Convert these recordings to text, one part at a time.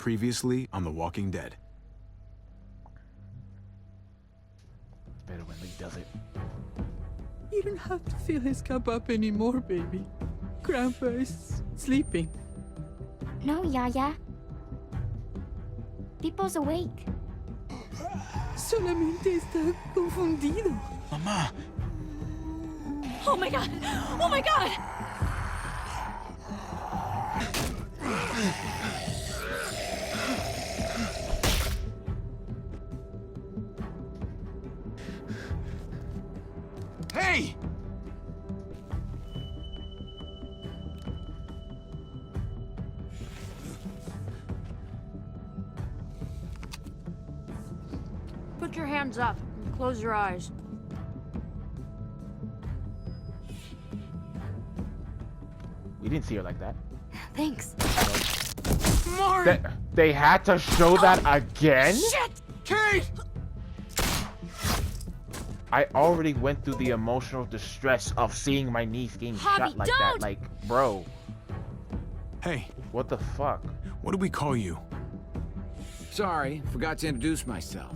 Previously on The Walking Dead. Better when Lee does it. You don't have to fill his cup up anymore, baby. Grandpa is sleeping. No, Yaya. Pipo's awake. Solamente está confundido. Mamá! Oh my god! Oh my god! Hey! Put your hands up and close your eyes. We didn't see her like that. Thanks. They had to show that again? Shit! Kate! I already went through the emotional distress of seeing my niece getting shot like that. don't! Like, bro, Hey, what the fuck? what do we call you? Sorry, forgot to introduce myself.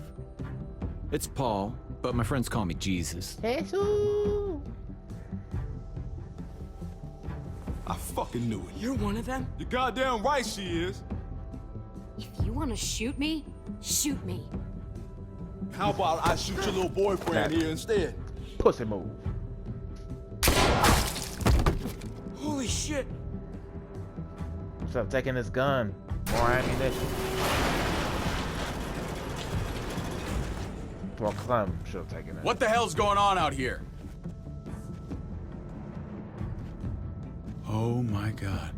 It's Paul, but my friends call me Jesus. Jesus! I fucking knew it. You're one of them? You're goddamn right she is. If you want to shoot me, shoot me. How about I shoot your little boyfriend here instead? Pussy move. Holy shit! Stop taking his gun. More ammunition. Well, Clem should have taken it. What the hell's going on out here? Oh my god.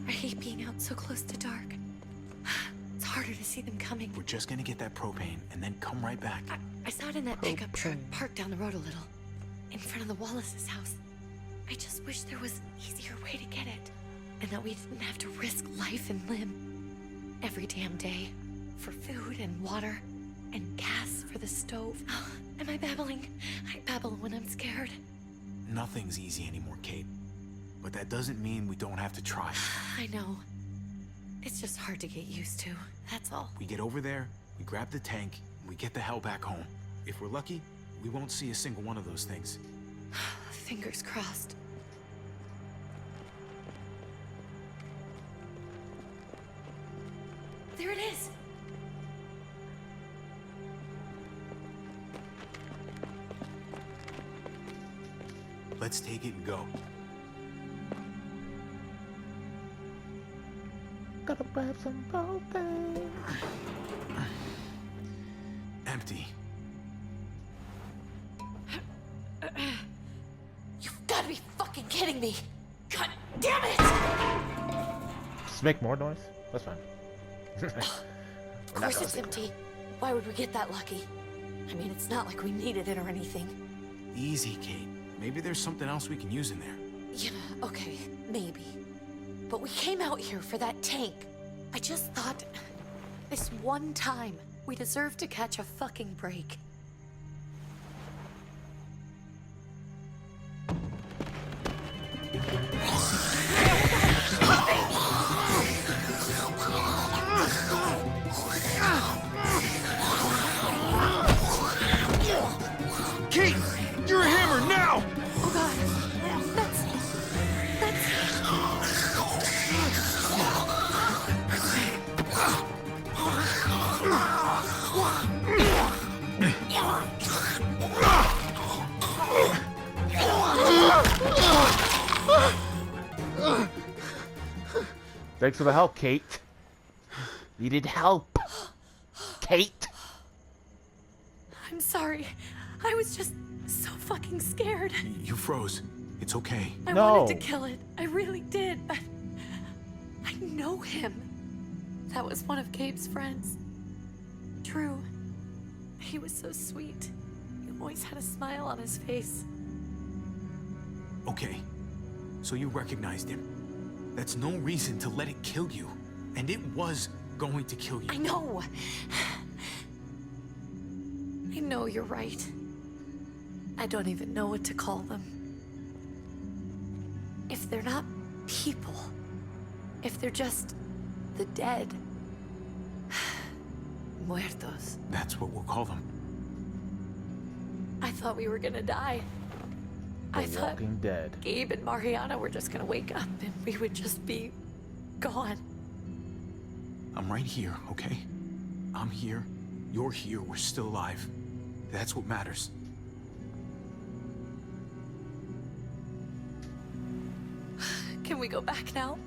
I hate being out so close to dark. It's harder to see them coming. We're just gonna get that propane and then come right back. I saw it in that pickup truck parked down the road a little, in front of the Wallace's house. I just wish there was an easier way to get it, and that we didn't have to risk life and limb every damn day for food and water and gas for the stove. Am I babbling? I babble when I'm scared. Nothing's easy anymore, Kate. But that doesn't mean we don't have to try. I know. It's just hard to get used to, that's all. We get over there, we grab the tank, and we get the hell back home. If we're lucky, we won't see a single one of those things. Fingers crossed. There it is! Let's take it and go. Gotta grab some propane. Empty. You've got to be fucking kidding me! God damn it! Just make more noise? That's fine. Of course it's empty. Why would we get that lucky? I mean, it's not like we needed it or anything. Easy, Kate. Maybe there's something else we can use in there. Yeah, okay, maybe. But we came out here for that tank. I just thought, this one time, we deserve to catch a fucking break. Kate! You're a hammer now! Oh god, that's... Thanks for the help, Kate. Needed help. Kate. I'm sorry. I was just so fucking scared. You froze. It's okay. I No. wanted to kill it. I really did. I know him. That was one of Gabe's friends. Drew. He was so sweet. He always had a smile on his face. Okay, so you recognized him. That's no reason to let it kill you. And it was going to kill you. I know. I know you're right. I don't even know what to call them. If they're not people, if they're just the dead, muertos. That's what we'll call them. I thought we were gonna die. I The thought Walking Dead. Gabe and Mariana were just gonna wake up and we would just be gone. I'm right here, okay? I'm here. You're here. We're still alive. That's what matters. Can we go back now?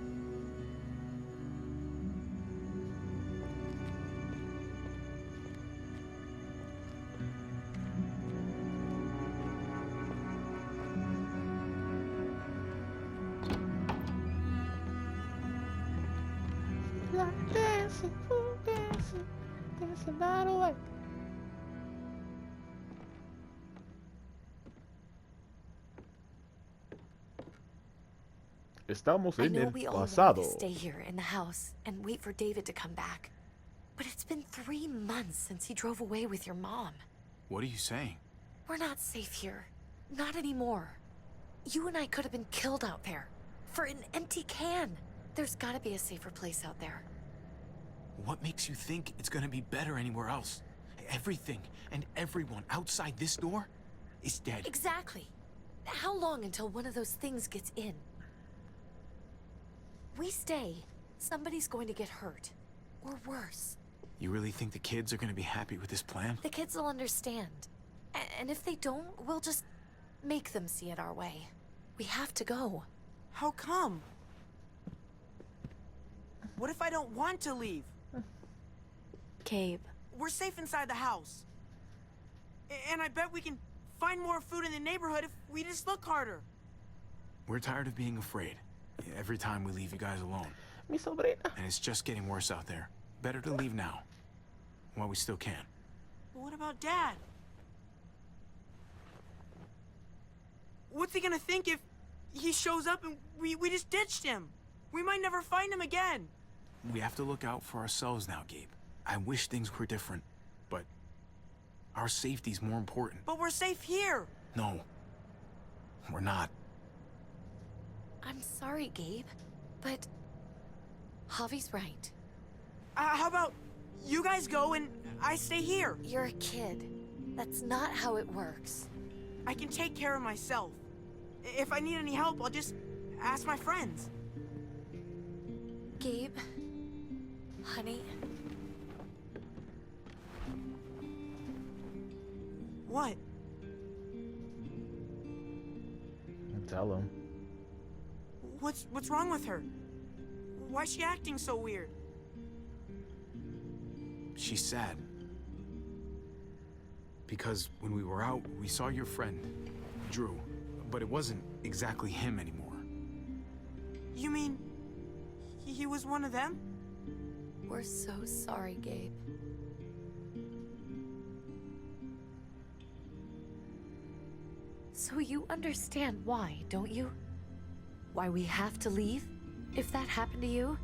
Estamos I en know el we all wanted pasado. to stay here in the house and wait for David to come back. But it's been 3 months since he drove away with your mom. What are you saying? We're not safe here. Not anymore. You and I could have been killed out there. For an empty can. There's gotta be a safer place out there. What makes you think it's gonna be better anywhere else? Everything and everyone outside this door is dead. Exactly. How long until one of those things gets in? We stay, somebody's going to get hurt. Or worse. You really think the kids are gonna be happy with this plan? The kids will understand. And if they don't, we'll just make them see it our way. We have to go. How come? What if I don't want to leave? Gabe. We're safe inside the house. And I bet we can find more food in the neighborhood if we just look harder. We're tired of being afraid. Every time we leave you guys alone. Mi sobrina. And it's just getting worse out there. Better to leave now. While we still can. But what about Dad? What's he gonna think if he shows up and we just ditched him? We might never find him again. We have to look out for ourselves now, Gabe. I wish things were different, but our safety's more important. But we're safe here. No, we're not. I'm sorry, Gabe, but Javi's right. How about you guys go and I stay here? You're a kid. That's not how it works. I can take care of myself. If I need any help, I'll just ask my friends. Gabe, honey, What? Tell him. What's wrong with her? Why's she acting so weird? She's sad. Because when we were out, we saw your friend, Drew. But it wasn't exactly him anymore. You mean he was one of them? we're so sorry, Gabe. So you understand why, don't you? Why we have to leave? If that happened to you,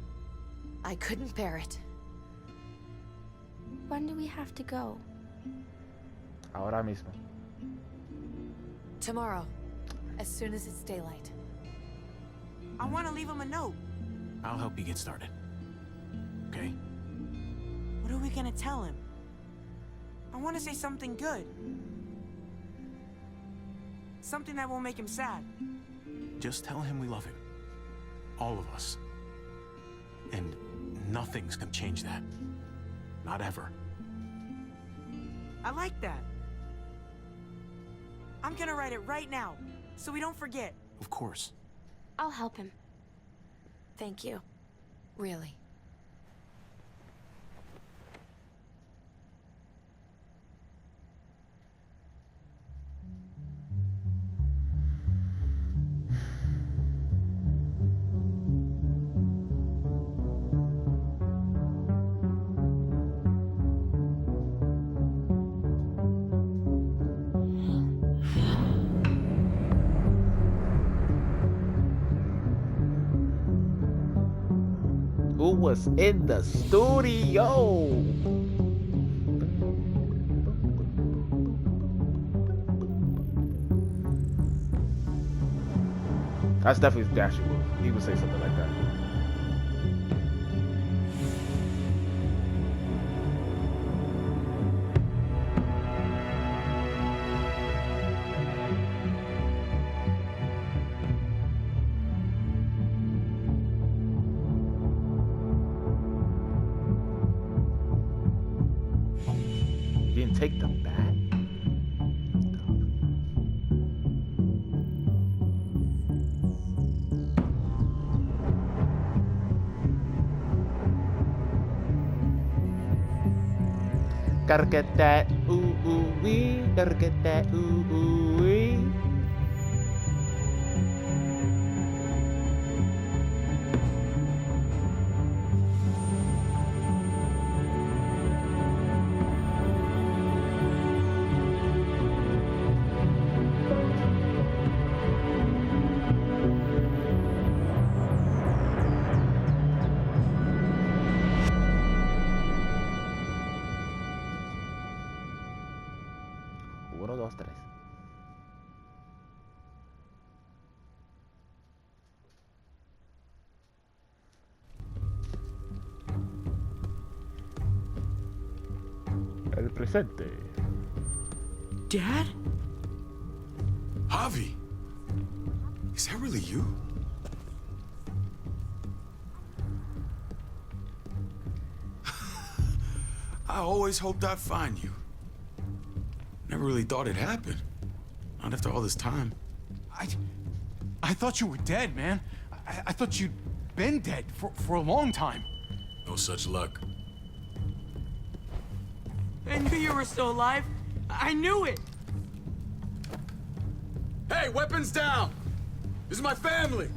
I couldn't bear it. When do we have to go? Ahora mismo. Tomorrow, as soon as it's daylight. I want to leave him a note. I'll help you get started. Okay? What are we gonna tell him? I want to say something good. Something that won't make him sad. Just tell him we love him. All of us. And nothing's gonna change that. Not ever. I like that. I'm gonna write it right now, so we don't forget. Of course. I'll help him. Thank you. Really. was in the studio. That's definitely Dasher Wolf. He would say something like that. You didn't take the bat? Gotta get that ooh ooh wee. Gotta get that ooh ooh wee. Uno, dos, tres. El presente. Dad? Javi, is that really you? I always hoped I'd find you. Never really thought it'd happen. Not after all this time. I thought you were dead, man. I thought you'd been dead for a long time. No such luck. I knew you were still alive. I knew it. Hey, weapons down! This is my family!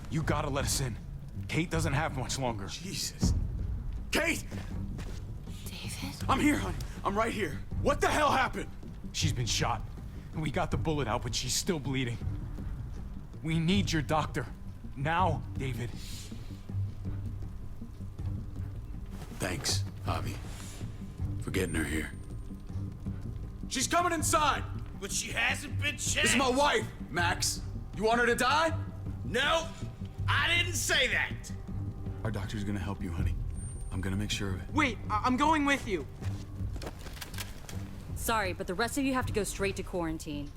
You gotta let us in. Kate doesn't have much longer. Jesus. Kate! David? I'm here, honey. I'm right here. What the hell happened? She's been shot. And we got the bullet out, but she's still bleeding. We need your doctor. Now, David. Thanks, Javi, for getting her here. She's coming inside! But she hasn't been checked. This is my wife, Max. You want her to die? No, I didn't say that. Our doctor's gonna help you, honey. I'm gonna make sure of it. Wait, I'm going with you. Sorry, but the rest of you have to go straight to quarantine.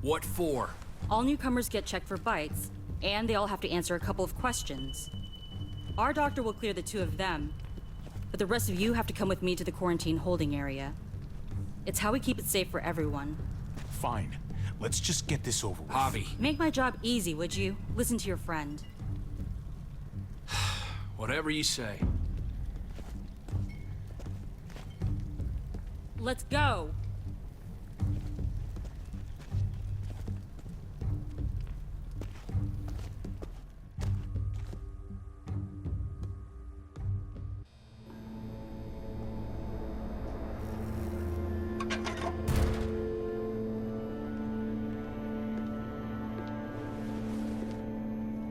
What for? All newcomers get checked for bites, and they all have to answer a couple of questions. Our doctor will clear the two of them, but the rest of you have to come with me to the quarantine holding area. It's how we keep it safe for everyone. Fine. Let's just get this over with. Javi, Make my job easy, would you? Listen to your friend. whatever you say. Let's go!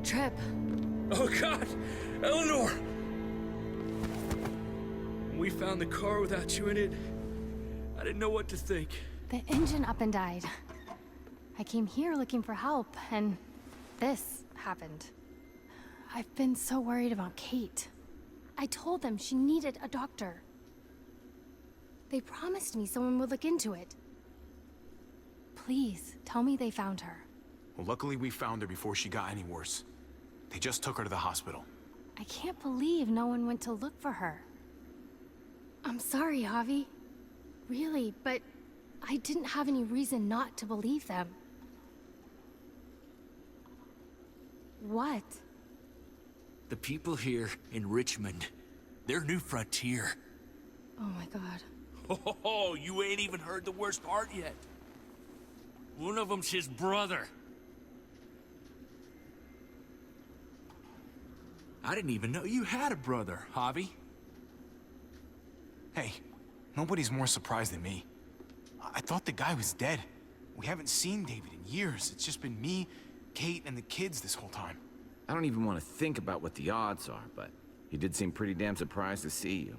Trip. Oh God, Eleanor! When we found the car without you in it, I didn't know what to think. The engine up and died. I came here looking for help, and this happened. I've been so worried about Kate. I told them she needed a doctor. They promised me someone would look into it. Please, tell me they found her. Well, luckily we found her before she got any worse. They just took her to the hospital. I can't believe no one went to look for her. I'm sorry, Javi. Really, but I didn't have any reason not to believe them. What? The people here in Richmond, their new frontier. Oh my god. Oh, you ain't even heard the worst part yet. One of them's his brother. I didn't even know you had a brother, Javi. Hey, nobody's more surprised than me. I thought the guy was dead. We haven't seen David in years. It's just been me, Kate, and the kids this whole time. I don't even want to think about what the odds are, but he did seem pretty damn surprised to see you.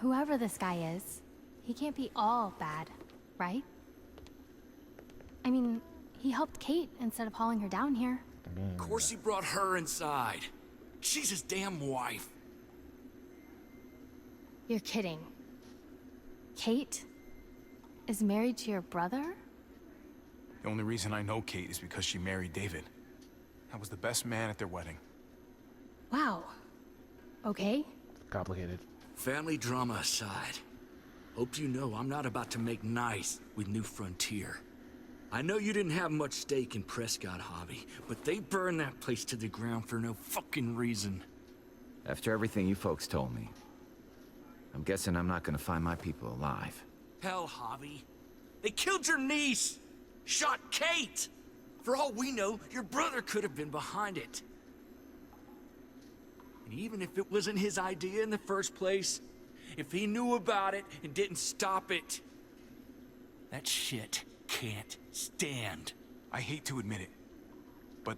Whoever this guy is, he can't be all bad, right? I mean, he helped Kate instead of hauling her down here. Of course he brought her inside. She's his damn wife. You're kidding. Kate is married to your brother? The only reason I know Kate is because she married David. I was the best man at their wedding. Wow. Okay. Complicated. Family drama aside, hope you know I'm not about to make nice with New Frontier. I know you didn't have much stake in Prescott, Javi, but they burned that place to the ground for no fucking reason. After everything you folks told me, I'm guessing I'm not gonna find my people alive. Hell, Javi. They killed your niece! Shot Kate! For all we know, your brother could have been behind it. And even if it wasn't his idea in the first place, if he knew about it and didn't stop it, that shit can't stand. I hate to admit it, but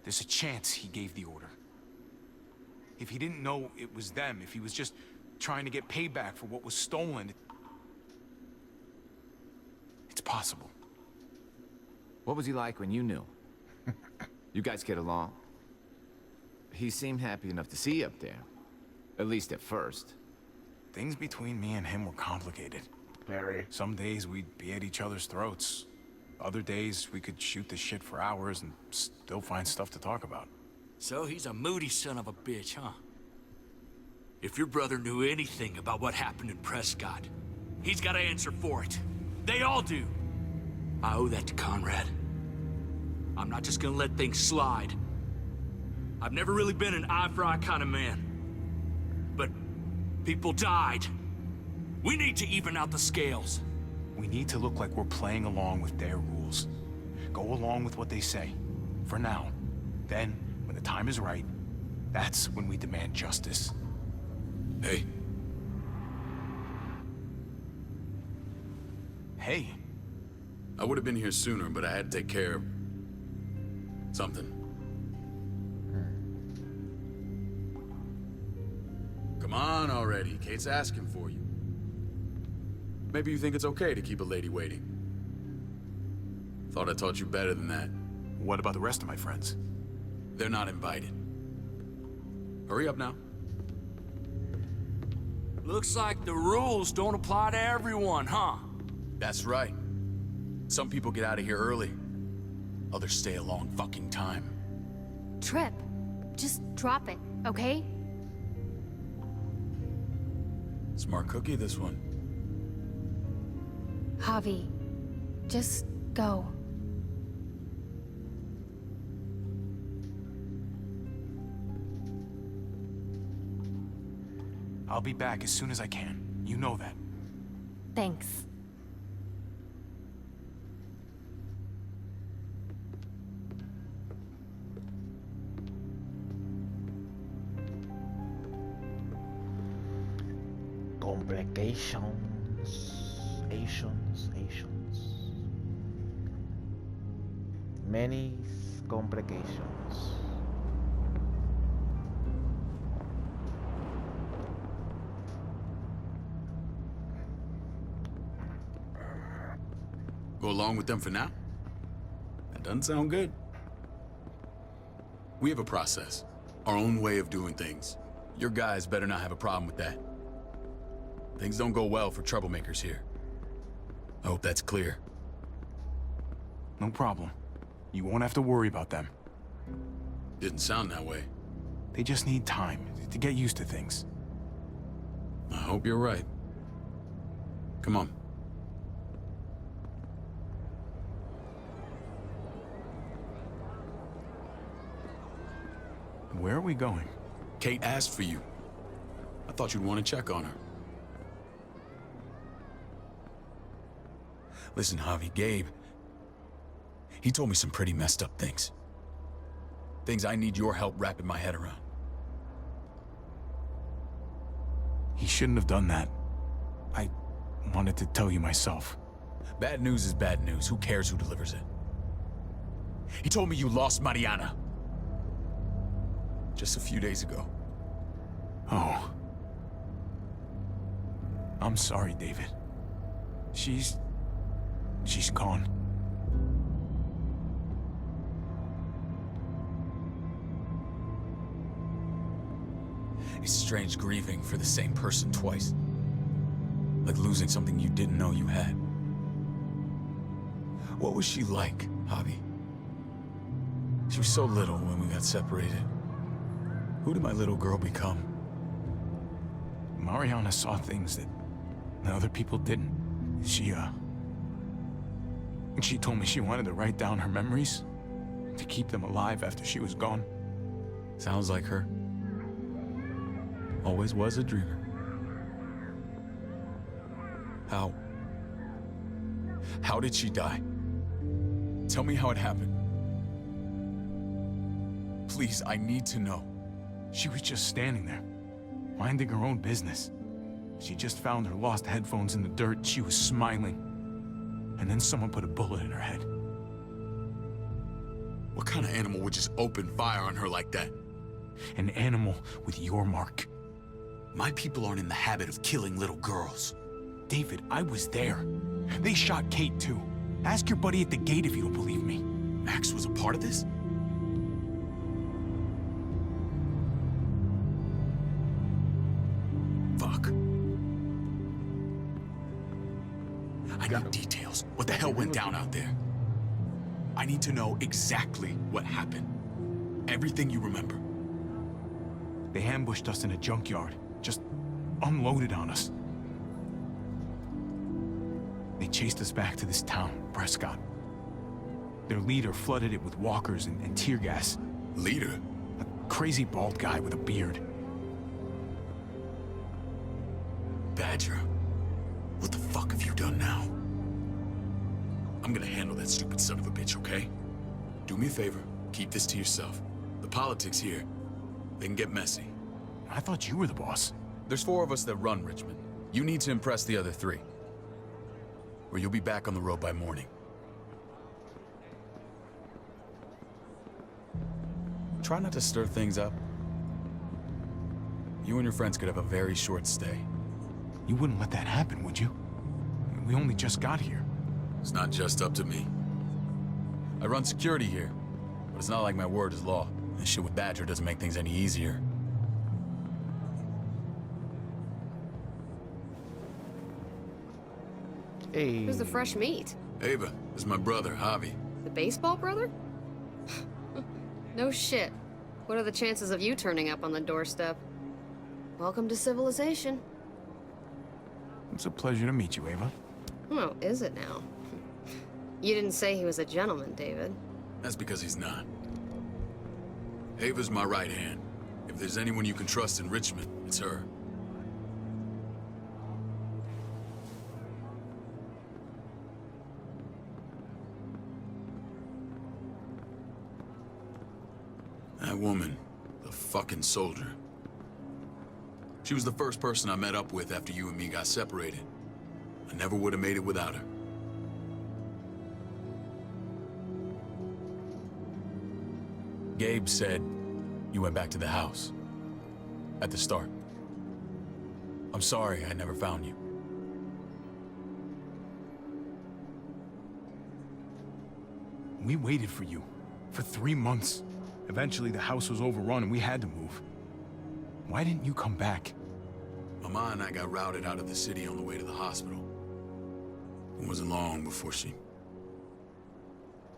there's a chance he gave the order. If he didn't know it was them, if he was just trying to get payback for what was stolen, it's possible. What was he like when you knew? You guys get along? He seemed happy enough to see you up there. At least at first. Things between me and him were complicated. Very. Some days we'd be at each other's throats. Other days we could shoot the shit for hours and still find stuff to talk about. So he's a moody son of a bitch, huh? If your brother knew anything about what happened in Prescott, he's got to answer for it. They all do. I owe that to Conrad. I'm not just gonna let things slide. I've never really been an eye-for-eye kind of man. But people died. We need to even out the scales. We need to look like we're playing along with their rules. Go along with what they say. For now. Then, when the time is right, that's when we demand justice. Hey, Hey, I would have been here sooner, but I had to take care of something. Come on already. Kate's asking for you. Maybe you think it's okay to keep a lady waiting. Thought I taught you better than that. what about the rest of my friends? They're not invited. Hurry up now. Looks like the rules don't apply to everyone, huh? That's right. Some people get out of here early. Others stay a long fucking time. Trip. Just drop it, okay? Smart cookie, this one. Javi, just go. I'll be back as soon as I can. You know that. Thanks. Asians. Many complications. Go along with them for now? That doesn't sound good. We have a process, our own way of doing things. Your guys better not have a problem with that. Things don't go well for troublemakers here. I hope that's clear. No problem. You won't have to worry about them. Didn't sound that way. They just need time to get used to things. I hope you're right. Come on. Where are we going? Kate asked for you. I thought you'd want to check on her. Listen, Javi, Gabe, he told me some pretty messed up things. Things I need your help wrapping my head around. He shouldn't have done that. I wanted to tell you myself. Bad news is bad news. Who cares who delivers it? He told me you lost Mariana. just a few days ago. Oh. I'm sorry, David. She's gone. It's strange grieving for the same person twice. Like losing something you didn't know you had. What was she like, Javi? She was so little when we got separated. Who did my little girl become? Mariana saw things that other people didn't. She told me she wanted to write down her memories to keep them alive after she was gone. Sounds like her. Always was a dreamer. How did she die? Tell me how it happened. Please, I need to know. She was just standing there, minding her own business. She just found her lost headphones in the dirt. She was smiling. And then someone put a bullet in her head. What kind of animal would just open fire on her like that? An animal with your mark. My people aren't in the habit of killing little girls. David, I was there. They shot Kate too. Ask your buddy at the gate if you don't believe me. Max was a part of this? Fuck. I need details. What the hell went down out there? I need to know exactly what happened. Everything you remember. They ambushed us in a junkyard. Just unloaded on us. They chased us back to this town, Prescott. Their leader flooded it with walkers and tear gas. Leader? A crazy bald guy with a beard. Badger, what the fuck have you done now? I'm gonna handle that stupid son of a bitch, okay? Do me a favor, keep this to yourself. The politics here, they can get messy. I thought you were the boss. There's 4 of us that run Richmond. You need to impress the other 3. Or you'll be back on the road by morning. Try not to stir things up. You and your friends could have a very short stay. You wouldn't let that happen, would you? We only just got here. It's not just up to me. I run security here, but it's not like my word is law. This shit with Badger doesn't make things any easier. Hey. Who's the fresh meat? Ava, this is my brother, Javi. The baseball brother? No shit. What are the chances of you turning up on the doorstep? Welcome to civilization. It's a pleasure to meet you, Ava. Oh, is it now? You didn't say he was a gentleman, David. That's because he's not. Ava's my right hand. If there's anyone you can trust in Richmond, it's her. That woman, the fucking soldier. She was the first person I met up with after you and me got separated. I never would have made it without her. Gabe said you went back to the house. At the start. I'm sorry I never found you. We waited for you. For 3 months. Eventually the house was overrun and we had to move. Why didn't you come back? Mama and I got routed out of the city on the way to the hospital. It wasn't long before she...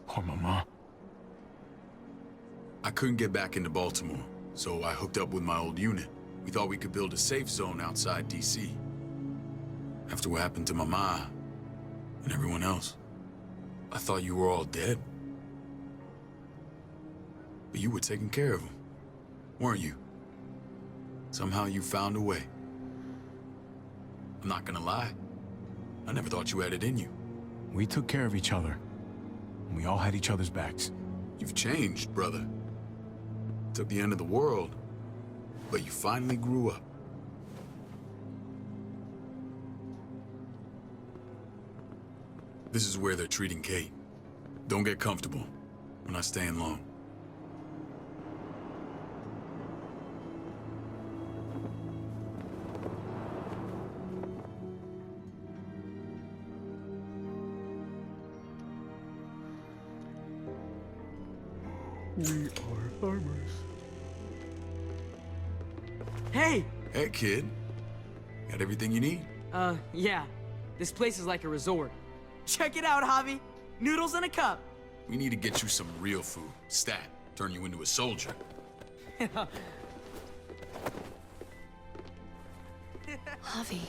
Poor Mama. I couldn't get back into Baltimore, so I hooked up with my old unit. We thought we could build a safe zone outside D.C. After what happened to Mama and everyone else, I thought you were all dead. But you were taking care of them, weren't you? Somehow you found a way. I'm not gonna lie. I never thought you had it in you. We took care of each other. We all had each other's backs. You've changed, brother. Took the end of the world, but you finally grew up. This is where they're treating Kate. Don't get comfortable. We're not staying long. We are farmers. Hey! Hey, kid. Got everything you need? Yeah. This place is like a resort. Check it out, Javi. Noodles in a cup. We need to get you some real food. Stat. Turn you into a soldier. Javi,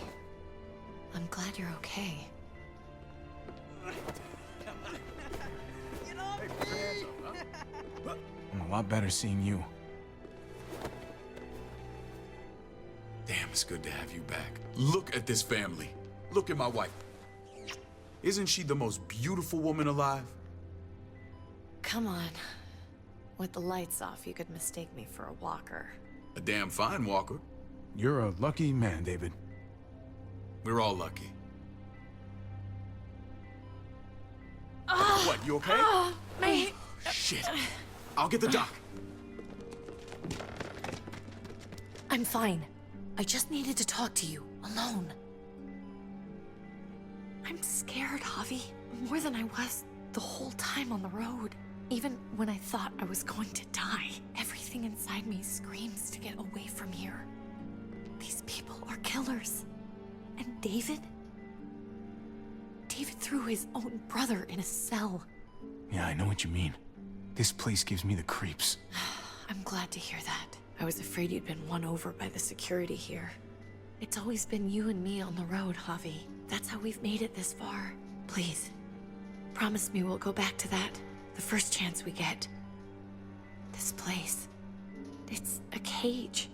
I'm glad you're okay. I'm a lot better seeing you. Damn, it's good to have you back. Look at this family. Look at my wife. Isn't she the most beautiful woman alive? Come on. With the lights off, you could mistake me for a walker. A damn fine walker. You're a lucky man, David. We're all lucky. What, you okay? Shit. I'll get the doc. I'm fine. I just needed to talk to you, alone. I'm scared, Javi. More than I was the whole time on the road. Even when I thought I was going to die, everything inside me screams to get away from here. These people are killers. And David? David threw his own brother in a cell. Yeah, I know what you mean. This place gives me the creeps. I'm glad to hear that. I was afraid you'd been won over by the security here. It's always been you and me on the road, Javi. That's how we've made it this far. Please, promise me we'll go back to that the first chance we get. This place, it's a cage.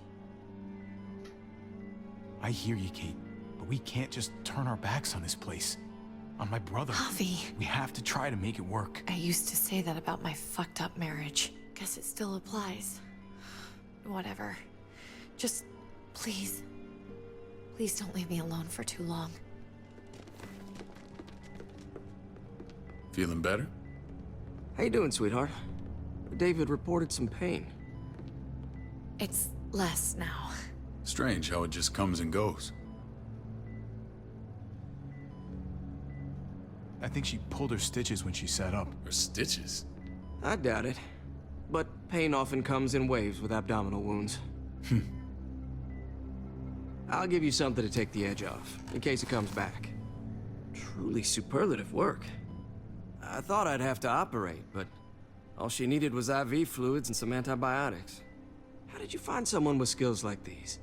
I hear you, Kate, but we can't just turn our backs on this place. On my brother. Javi. We have to try to make it work. I used to say that about my fucked up marriage. Guess it still applies. Whatever. Just, please. Please don't leave me alone for too long. Feeling better? How you doing, sweetheart? David reported some pain. It's less now. Strange how it just comes and goes. I think she pulled her stitches when she sat up. Her stitches? I doubt it. But pain often comes in waves with abdominal wounds. I'll give you something to take the edge off, in case it comes back. Truly superlative work. I thought I'd have to operate, but all she needed was IV fluids and some antibiotics. How did you find someone with skills like these?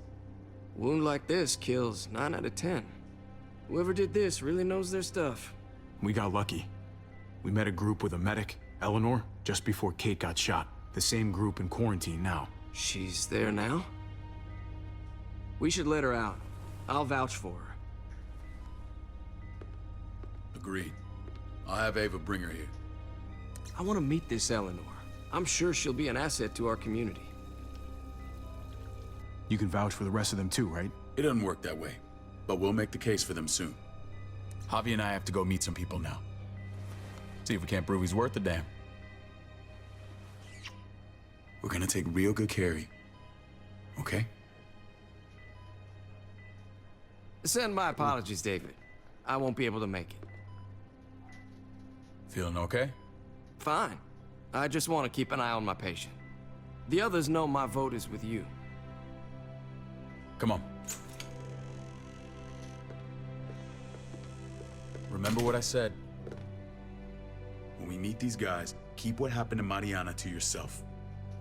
A wound like this kills 9 out of 10. Whoever did this really knows their stuff. We got lucky. We met a group with a medic, Eleanor, just before Kate got shot. The same group in quarantine now. She's there now? We should let her out. I'll vouch for her. Agreed. I'll have Ava bring her here. I want to meet this Eleanor. I'm sure she'll be an asset to our community. You can vouch for the rest of them too, right? It doesn't work that way, but we'll make the case for them soon. Javi and I have to go meet some people now. See if we can't prove he's worth the damn. We're gonna take real good care of you. Okay? Send my apologies, David. I won't be able to make it. Feeling okay? Fine. I just want to keep an eye on my patient. The others know my vote is with you. Come on. Remember what I said. When we meet these guys, keep what happened to Mariana to yourself.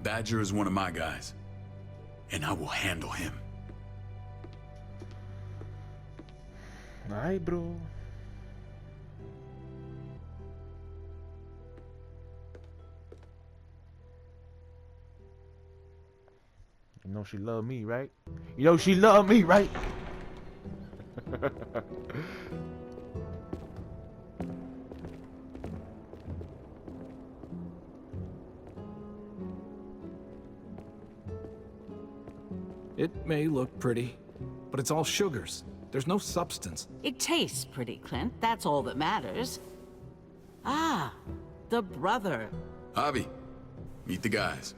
Badger is one of my guys, and I will handle him. Alright, bro. You know she love me, right? You know she love me, right? It may look pretty, but it's all sugars. There's no substance. It tastes pretty, Clint. That's all that matters. Ah, the brother. Javi, meet the guys.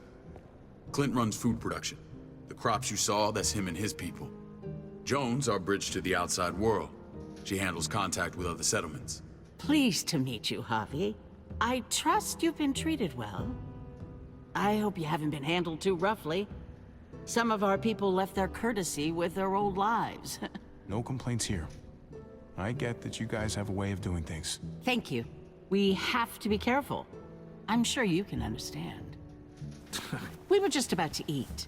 Clint runs food production. The crops you saw, that's him and his people. Joan's our bridge to the outside world. She handles contact with other settlements. Pleased to meet you, Javi. I trust you've been treated well. I hope you haven't been handled too roughly. Some of our people left their courtesy with their old lives. No complaints here. I get that you guys have a way of doing things. Thank you. We have to be careful. I'm sure you can understand. We were just about to eat.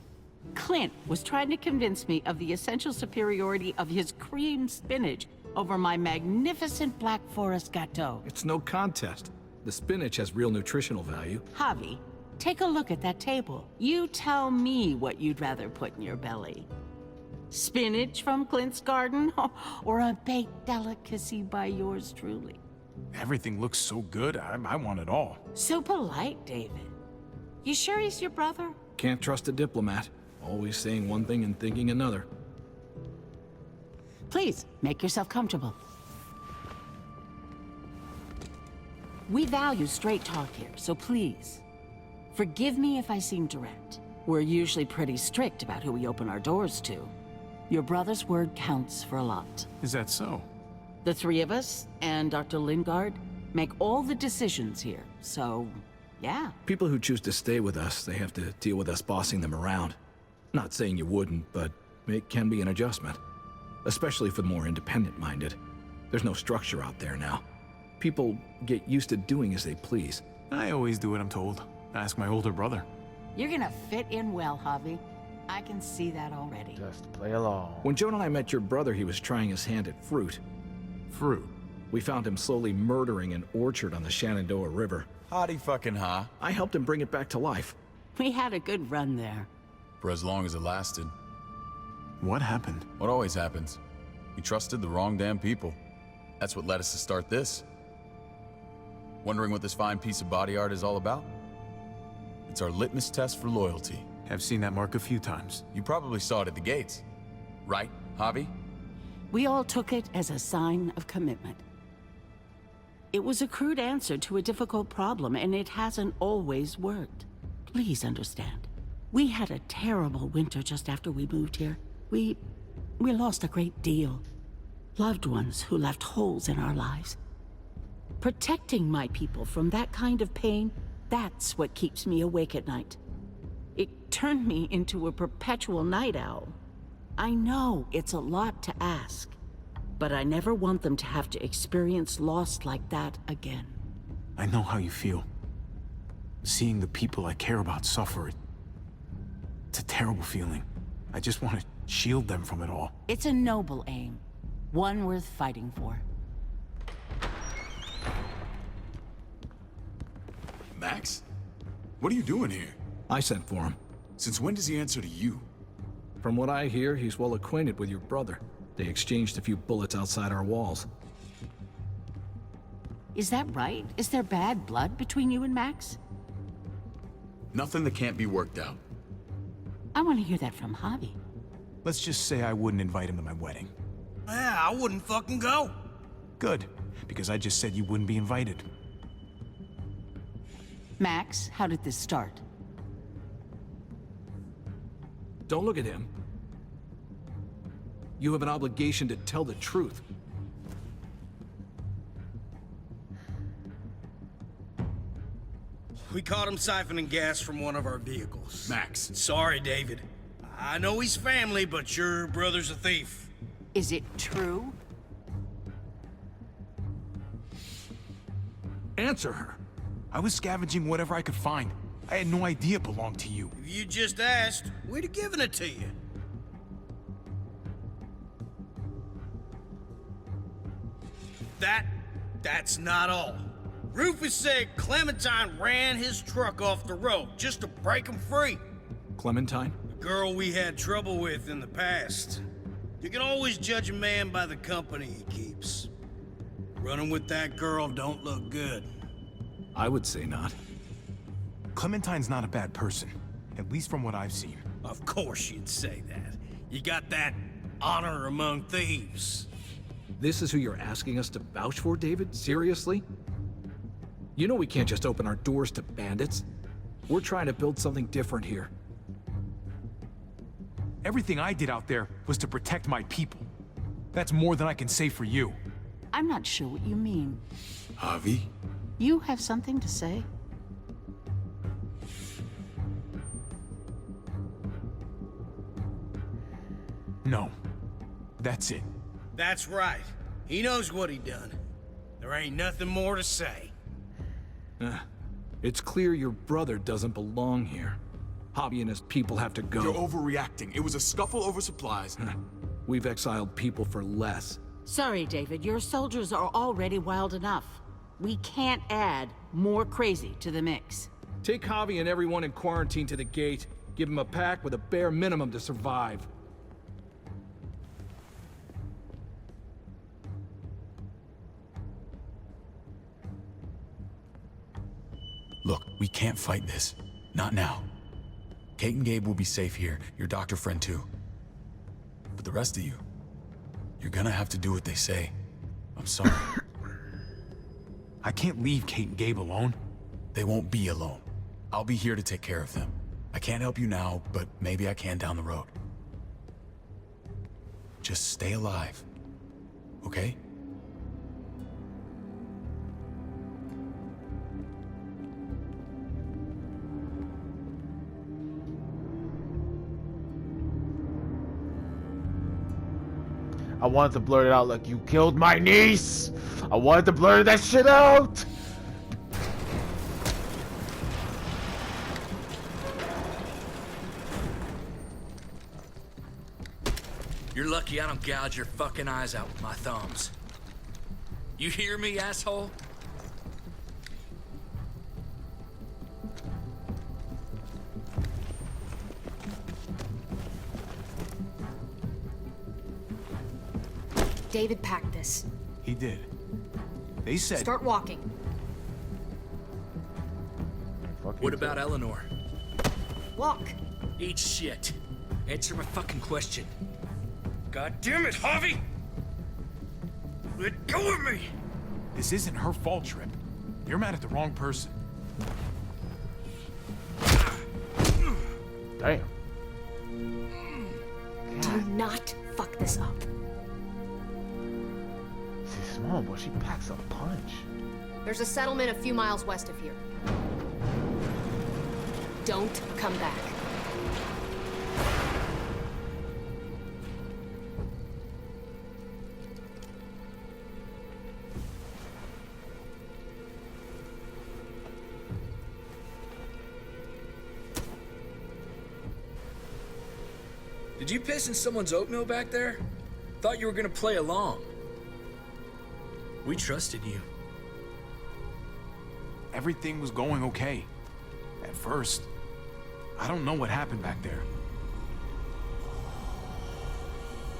Clint was trying to convince me of the essential superiority of his cream spinach over my magnificent Black Forest gâteau. It's no contest. The spinach has real nutritional value. Javi, take a look at that table. You tell me what you'd rather put in your belly. Spinach from Clint's garden, or a baked delicacy by yours truly? Everything looks so good, I want it all. So polite, David. You sure he's your brother? Can't trust a diplomat. Always saying one thing and thinking another. Please, make yourself comfortable. We value straight talk here, so please, forgive me if I seem direct. We're usually pretty strict about who we open our doors to. Your brother's word counts for a lot. Is that so? The three of us and Dr. Lingard make all the decisions here, so yeah. People who choose to stay with us, they have to deal with us bossing them around. Not saying you wouldn't, but it can be an adjustment. Especially for the more independent-minded. There's no structure out there now. People get used to doing as they please. I always do what I'm told. Ask my older brother. You're gonna fit in well, Javi. I can see that already. Just play along. When Joan and I met your brother, he was trying his hand at fruit. Fruit? We found him slowly murdering an orchard on the Shenandoah River. Howdy fucking ha. I helped him bring it back to life. We had a good run there. For as long as it lasted. What happened? What always happens. We trusted the wrong damn people. That's what led us to start this. Wondering what this fine piece of body art is all about? It's our litmus test for loyalty. I've seen that mark a few times. You probably saw it at the gates. Right, Javi? We all took it as a sign of commitment. It was a crude answer to a difficult problem, and it hasn't always worked. Please understand. We had a terrible winter just after we moved here. We lost a great deal. Loved ones who left holes in our lives. Protecting my people from that kind of pain, that's what keeps me awake at night. It turned me into a perpetual night owl. I know it's a lot to ask, but I never want them to have to experience loss like that again. I know how you feel. Seeing the people I care about suffer, it's a terrible feeling. I just want to shield them from it all. It's a noble aim, one worth fighting for. Max? What are you doing here? I sent for him. Since when does he answer to you? From what I hear, he's well acquainted with your brother. They exchanged a few bullets outside our walls. Is that right? Is there bad blood between you and Max? Nothing that can't be worked out. I want to hear that from Javi. Let's just say I wouldn't invite him to my wedding. Yeah, I wouldn't fucking go. Good, because I just said you wouldn't be invited. Max, how did this start? Don't look at him. You have an obligation to tell the truth. We caught him siphoning gas from one of our vehicles. Max. Sorry, David. I know he's family, but your brother's a thief. Is it true? Answer her. I was scavenging whatever I could find. I had no idea it belonged to you. If you just asked, we'd have given it to you. That's not all. Rufus said Clementine ran his truck off the road just to break him free. Clementine? The girl we had trouble with in the past. You can always judge a man by the company he keeps. Running with that girl don't look good. I would say not. Clementine's not a bad person, at least from what I've seen. Of course you'd say that. You got that honor among thieves. This is who you're asking us to vouch for, David? Seriously? You know we can't just open our doors to bandits. We're trying to build something different here. Everything I did out there was to protect my people. That's more than I can say for you. I'm not sure what you mean. Javi? You have something to say? No. That's it. That's right. He knows what he done. There ain't nothing more to say. It's clear your brother doesn't belong here. Hobby and his people have to go. You're overreacting. It was a scuffle over supplies. We've exiled people for less. Sorry, David. Your soldiers are already wild enough. We can't add more crazy to the mix. Take Javi and everyone in quarantine to the gate. Give them a pack with a bare minimum to survive. Look, we can't fight this. Not now. Kate and Gabe will be safe here, your doctor friend too. But the rest of you, you're gonna have to do what they say. I'm sorry. I can't leave Kate and Gabe alone. They won't be alone. I'll be here to take care of them. I can't help you now, but maybe I can down the road. Just stay alive, okay? I wanted to blurt it out like, you killed my niece! I wanted to blurt that shit out! You're lucky I don't gouge your fucking eyes out with my thumbs. You hear me, asshole? David packed this. He did. They said... Start walking. What about Eleanor? Walk. Eat shit. Answer my fucking question. God damn it, Javi! Let go of me! This isn't her fault, Trip. You're mad at the wrong person. Damn. Do not fuck this up. She's small, but she packs a punch. There's a settlement a few miles west of here. Don't come back. Did you piss in someone's oatmeal back there? Thought you were gonna play along. We trusted you. Everything was going okay. At first. I don't know what happened back there.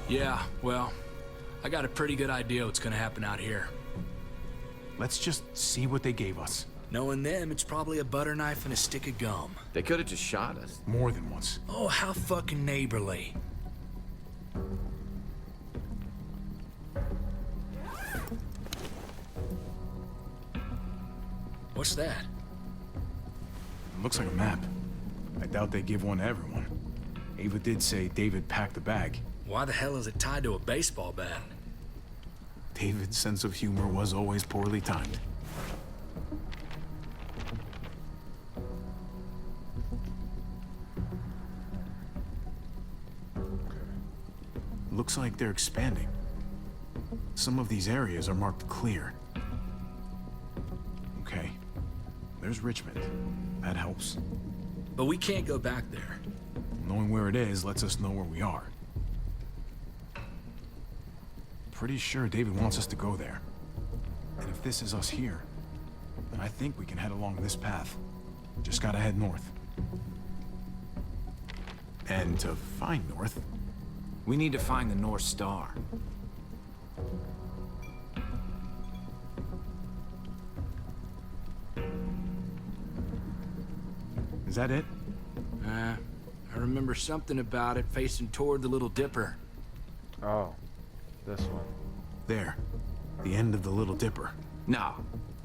Yeah, well, I got a pretty good idea what's gonna happen out here. Let's just see what they gave us. Knowing them, it's probably a butter knife and a stick of gum. They could have just shot us. More than once. Oh, how fucking neighborly. What's that? It looks like a map. I doubt they give one to everyone. Ava did say David packed the bag. Why the hell is it tied to a baseball bat? David's sense of humor was always poorly timed. Looks like they're expanding. Some of these areas are marked clear. Okay. There's Richmond. That helps. But we can't go back there. Knowing where it is lets us know where we are. Pretty sure David wants us to go there. And if this is us here, then I think we can head along this path. Just gotta head north. And to find north, we need to find the North Star. Is that it? I remember something about it facing toward the Little Dipper. Oh, this one. There. The end of the Little Dipper. No,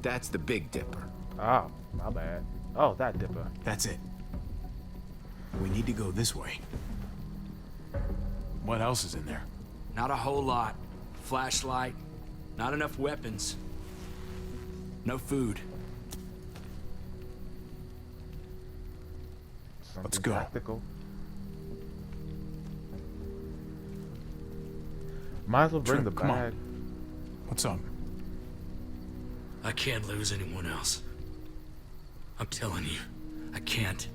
that's the Big Dipper. Oh, my bad. Oh, that dipper. That's it. We need to go this way. What else is in there? Not a whole lot. Flashlight. Not enough weapons. No food. Something Let's go. tactical. Might as well bring Trip, the come on. bag. What's up? I can't lose anyone else. I'm telling you, I can't.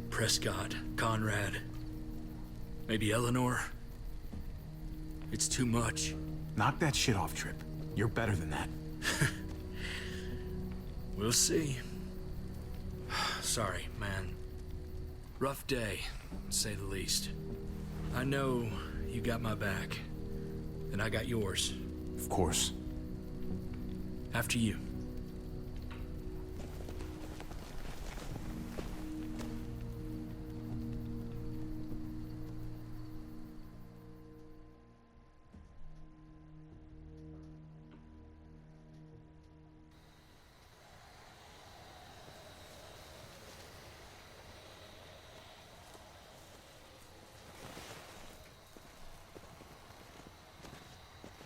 Prescott, Conrad, maybe Eleanor. It's too much. Knock that shit off, Trip. You're better than that. We'll see. Sorry, man. Rough day, to say the least. I know you got my back, and I got yours. Of course. After you.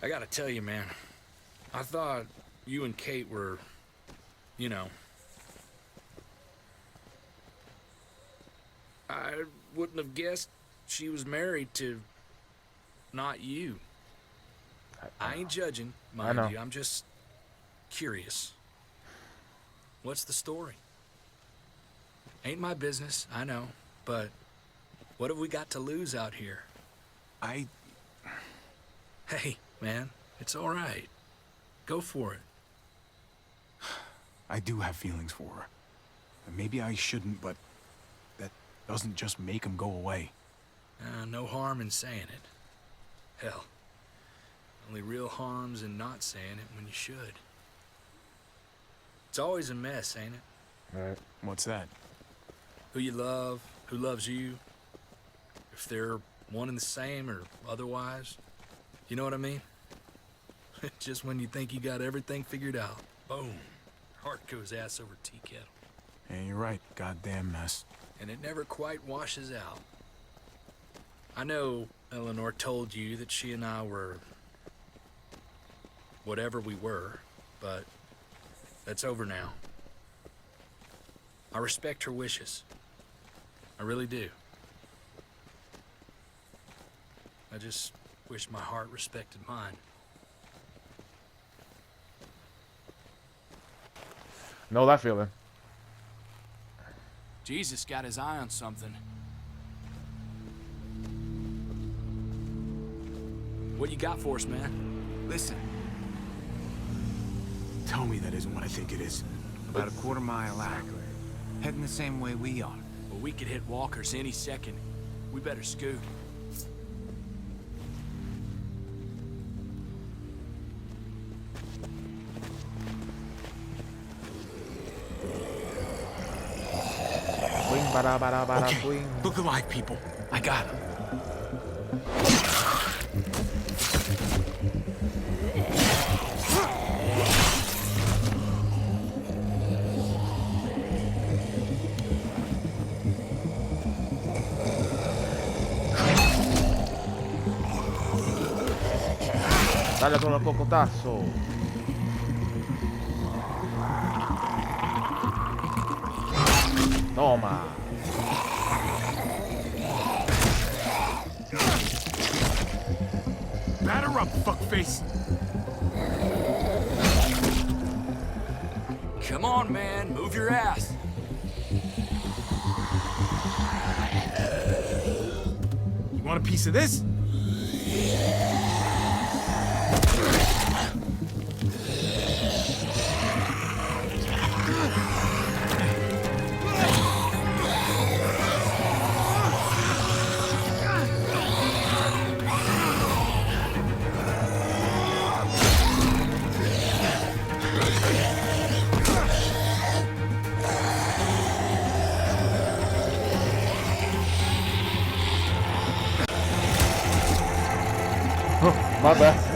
I gotta tell you, man. I thought you and Kate were, you know... I wouldn't have guessed she was married to... not you. I ain't judging, mind you. I'm just... curious. What's the story? Ain't my business, I know. But what have we got to lose out here? Hey, man, it's all right. Go for it. I do have feelings for her. And maybe I shouldn't, but that doesn't just make them go away. No harm in saying it. Hell, only real harm's in not saying it when you should. It's always a mess, ain't it? Right. What's that? Who you love, who loves you, if they're one and the same or otherwise. You know what I mean? Just when you think you got everything figured out, boom, heart goes ass over tea kettle. Yeah, you're right. Goddamn mess. And it never quite washes out. I know Eleanor told you that she and I were whatever we were, but that's over now. I respect her wishes. I really do. I just wish my heart respected mine. Know that feeling. Jesus got his eye on something. What you got for us, man? Listen. Tell me that isn't what I think it is. About a quarter-mile out. Heading the same way we are. Well, we could hit walkers any second. We better scoot. Swing, bada, bada, bada, Okay, swing. look alive, people. I got him. Dale con el cocotazo. Toma. Batter up, fuckface. Come on, man. Move your ass. You want a piece of this? My bad.